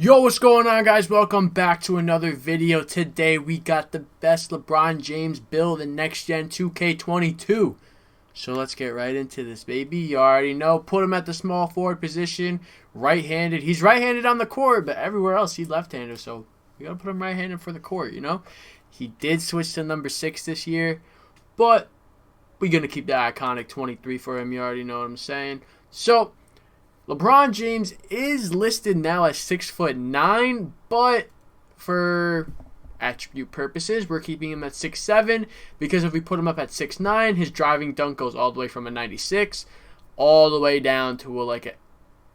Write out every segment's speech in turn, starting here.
Yo, what's going on, guys? Welcome back to another video. Today we got the best LeBron James build in next gen 2K22. So let's get right into this, baby. You already know, put him at the small forward position, right-handed. He's right-handed on the court, but everywhere else he's left-handed, so we gotta put him right-handed for the court, you know. He did switch to number 6 this year, but we're gonna keep that iconic 23 for him. You already know what I'm saying. So LeBron James is listed now as 6'9", but for attribute purposes, we're keeping him at 6'7", because if we put him up at 6'9", his driving dunk goes all the way from a 96 all the way down to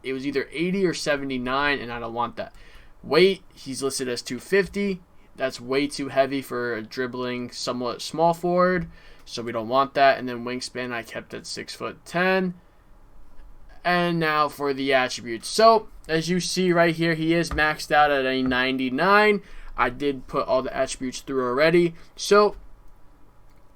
it was either 80 or 79, and I don't want that. Weight, he's listed as 250. That's way too heavy for a dribbling, somewhat small forward, so we don't want that. And then wingspan, I kept at 6'10". And now for the attributes. So, as you see right here, he is maxed out at a 99. I did put all the attributes through already. So,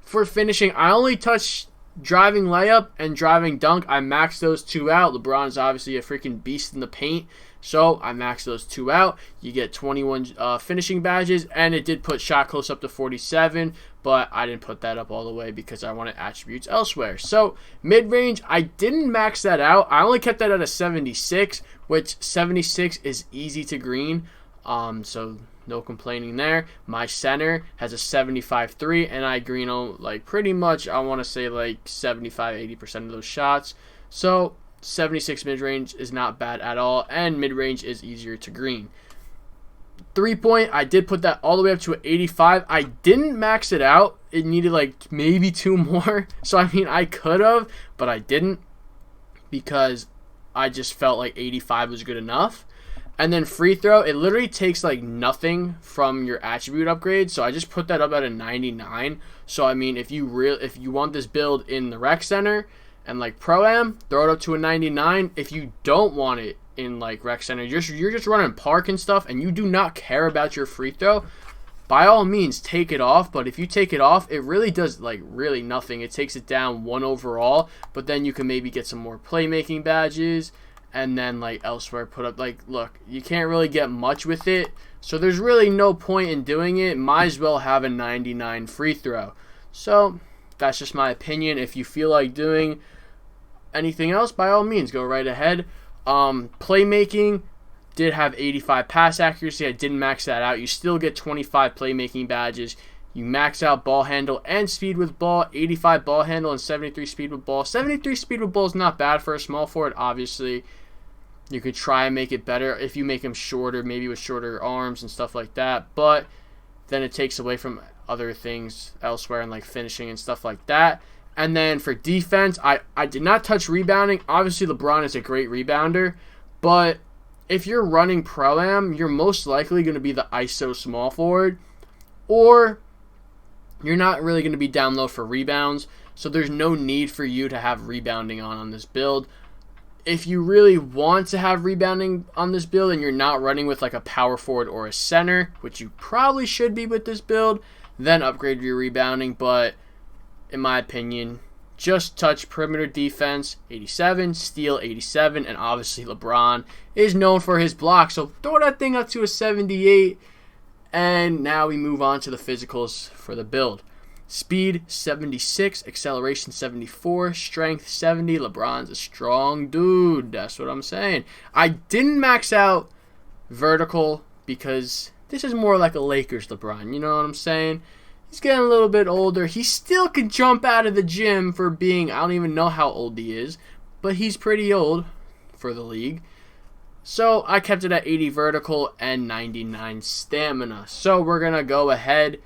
for finishing, I only touched driving layup and driving dunk. I maxed those two out. LeBron is obviously a freaking beast in the paint, so I maxed those two out. You get 21 finishing badges, and it did put shot close up to 47, but I didn't put that up all the way because I wanted attributes elsewhere. So mid-range, I didn't max that out. I only kept that at a 76, which 76 is easy to green, so no complaining there. My center has a 75-3, and I green on like pretty much, I want to say like 75-80% of those shots. So 76 mid-range is not bad at all, and mid-range is easier to green. 3-point, I did put that all the way up to an 85. I didn't max it out. It needed like maybe 2 more. So I mean, I could have, but I didn't, because I just felt like 85 was good enough. And then free throw, it literally takes like nothing from your attribute upgrade, so I just put that up at a 99. So I mean, if you want this build in the rec center and like pro-am, throw it up to a 99. If you don't want it in like rec center, you're just running park and stuff, and you do not care about your free throw, by all means take it off. But if you take it off, it really does like really nothing. It takes it down 1 overall, but then you can maybe get some more playmaking badges, and then like elsewhere put up, like, look, you can't really get much with it, so there's really no point in doing it. Might as well have a 99 free throw. So that's just my opinion. If you feel like doing anything else, by all means go right ahead. Playmaking did have 85 pass accuracy. I didn't max that out. You still get 25 playmaking badges. You max out ball handle and speed with ball. 85 ball handle and 73 speed with ball. 73 speed with ball is not bad for a small forward. Obviously, you could try and make it better if you make him shorter, maybe with shorter arms and stuff like that. But then it takes away from other things elsewhere, and like finishing and stuff like that. And then for defense, I did not touch rebounding. Obviously, LeBron is a great rebounder, but if you're running pro-am, you're most likely going to be the ISO small forward, or you're not really going to be down low for rebounds, so there's no need for you to have rebounding on this build. If you really want to have rebounding on this build and you're not running with like a power forward or a center, which you probably should be with this build, then upgrade your rebounding. But in my opinion, just touch perimeter defense 87, steal 87, and obviously LeBron is known for his block, so throw that thing up to a 78. And now we move on to the physicals for the build. Speed 76, acceleration 74, strength 70. LeBron's a strong dude. That's what I'm saying. I didn't max out vertical because this is more like a Lakers LeBron. You know what I'm saying? He's getting a little bit older. He still can jump out of the gym for being, I don't even know how old he is, but he's pretty old for the league. So I kept it at 80 vertical and 99 stamina. So we're going to go ahead,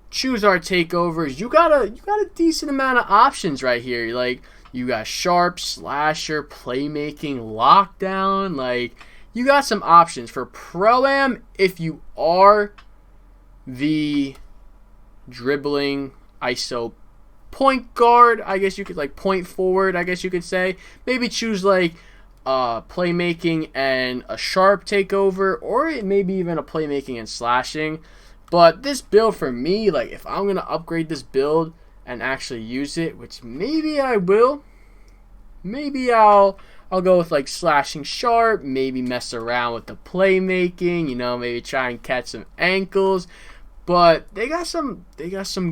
choose our takeovers. You got a decent amount of options right here. Like, you got sharp, slasher, playmaking, lockdown. Like, you got some options for pro-am. If you are the dribbling ISO point guard, I guess you could, like, point forward, I guess you could say, maybe choose like playmaking and a sharp takeover, or maybe even a playmaking and slashing. But this build for me, like, if I'm gonna upgrade this build and actually use it, which maybe I will, maybe I'll I'll go with like slashing sharp, maybe mess around with the playmaking, you know, maybe try and catch some ankles. But they got some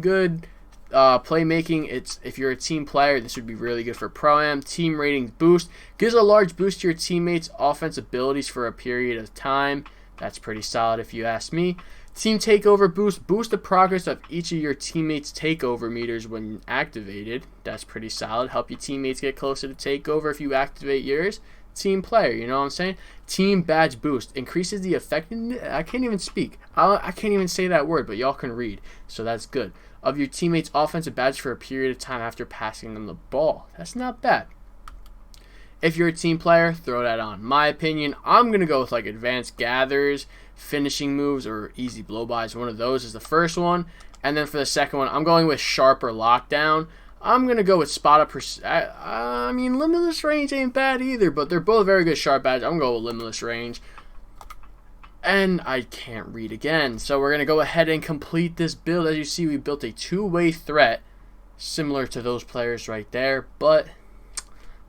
good playmaking. If you're a team player, this would be really good for Pro-Am. Team ratings boost. Gives a large boost to your teammates' offense abilities for a period of time. That's pretty solid if you ask me. Team takeover boost. Boost the progress of each of your teammates' takeover meters when activated. That's pretty solid. Help your teammates get closer to takeover if you activate yours. Team player, you know what I'm saying? Team badge boost. Increases the effectiveness. I can't even speak. I can't even say that word, but y'all can read. So that's good. Of your teammates' offensive badge for a period of time after passing them the ball. That's not bad. If you're a team player, throw that on. My opinion, I'm going to go with like advanced gathers, finishing moves, or easy blow-bys. One of those is the first one. And then for the second one, I'm going with sharp or lockdown. I'm going to go with spot up. I mean, limitless range ain't bad either, but they're both very good sharp badges. I'm going to go with limitless range. And I can't read again. So we're going to go ahead and complete this build. As you see, we built a two-way threat similar to those players right there. But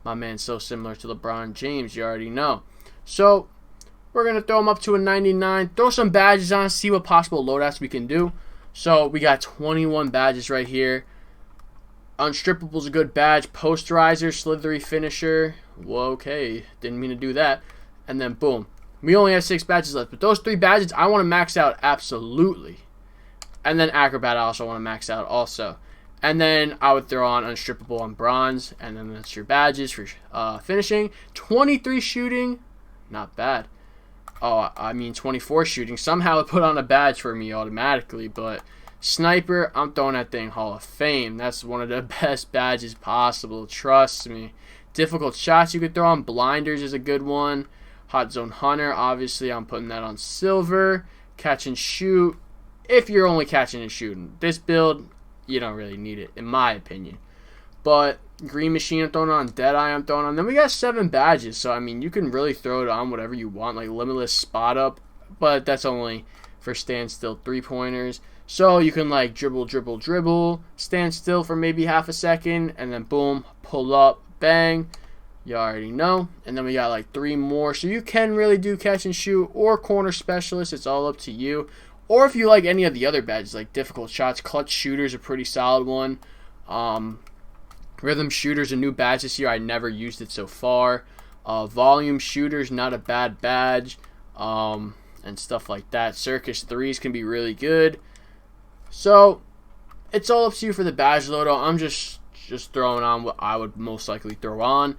my man's so similar to LeBron James, you already know. So we're going to throw him up to a 99. Throw some badges on, see what possible loadouts we can do. So we got 21 badges right here. Unstrippable is a good badge. Posterizer, slithery finisher. Whoa, okay, didn't mean to do that. And then boom. We only have 6 badges left. But those 3 badges, I want to max out absolutely. And then Acrobat, I also want to max out also. And then I would throw on Unstrippable on bronze. And then that's your badges for finishing. 23 shooting. Not bad. Oh, I mean 24 shooting. Somehow it put on a badge for me automatically. But sniper, I'm throwing that thing Hall of Fame. That's one of the best badges possible. Trust me. Difficult shots you could throw on. Blinders is a good one. Hot Zone Hunter, obviously I'm putting that on silver. Catch and shoot. If you're only catching and shooting. This build, you don't really need it, in my opinion. But Green Machine, I'm throwing on. Deadeye, I'm throwing on. Then we got 7 badges, so I mean, you can really throw it on whatever you want, like Limitless Spot Up, but that's only for standstill 3-pointers. So you can like dribble, dribble, dribble, stand still for maybe half a second, and then boom, pull up, bang. You already know. And then we got like 3 more. So you can really do catch and shoot or corner specialist. It's all up to you. Or if you like any of the other badges, like difficult shots, clutch shooters, a pretty solid one. Rhythm shooters, a new badge this year. I never used it so far. Volume shooters, not a bad badge. And stuff like that. Circus threes can be really good. So it's all up to you for the badge loadout. I'm just throwing on what I would most likely throw on.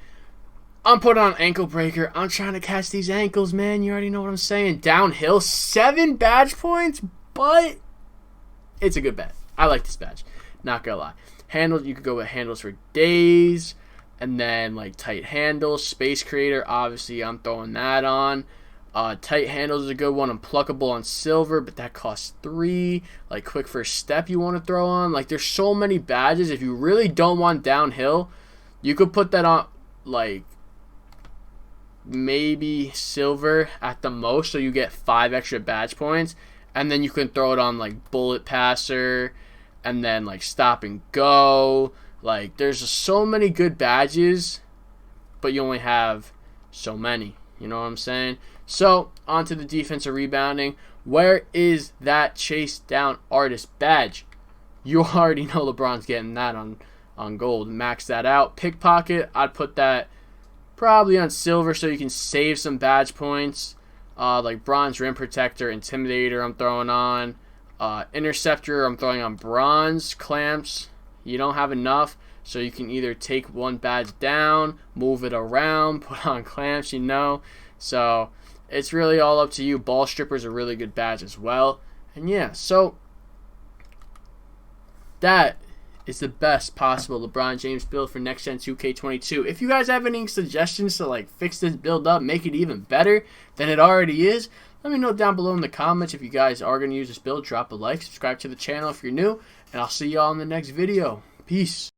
I'm putting on ankle breaker. I'm trying to catch these ankles, man. You already know what I'm saying. Downhill, 7 badge points, but it's a good badge. I like this badge. Not gonna lie. Handles, you could go with handles for days, and then like tight handles. Space creator, obviously I'm throwing that on. Tight handles is a good one. Unpluckable on silver, but that costs 3. Like quick first step you want to throw on. Like there's so many badges. If you really don't want downhill, you could put that on like maybe silver at the most, so you get 5 extra badge points, and then you can throw it on like bullet passer, and then like stop and go. Like there's just so many good badges, but you only have so many, you know what I'm saying? So onto the defensive rebounding. Where is that chase down artist badge? You already know LeBron's getting that on gold. Max that out. Pickpocket, I'd put that probably on silver so you can save some badge points. Like bronze rim protector, intimidator I'm throwing on. Interceptor I'm throwing on bronze. Clamps, you don't have enough, so you can either take one badge down, move it around, put on clamps, you know. So it's really all up to you. Ball stripper's a really good badge as well. And yeah, so that is the best possible LeBron James build for next gen 2K22. If you guys have any suggestions to like fix this build up, make it even better than it already is, let me know down below in the comments. If you guys are going to use this build, drop a like, subscribe to the channel if you're new, and I'll see y'all in the next video. Peace.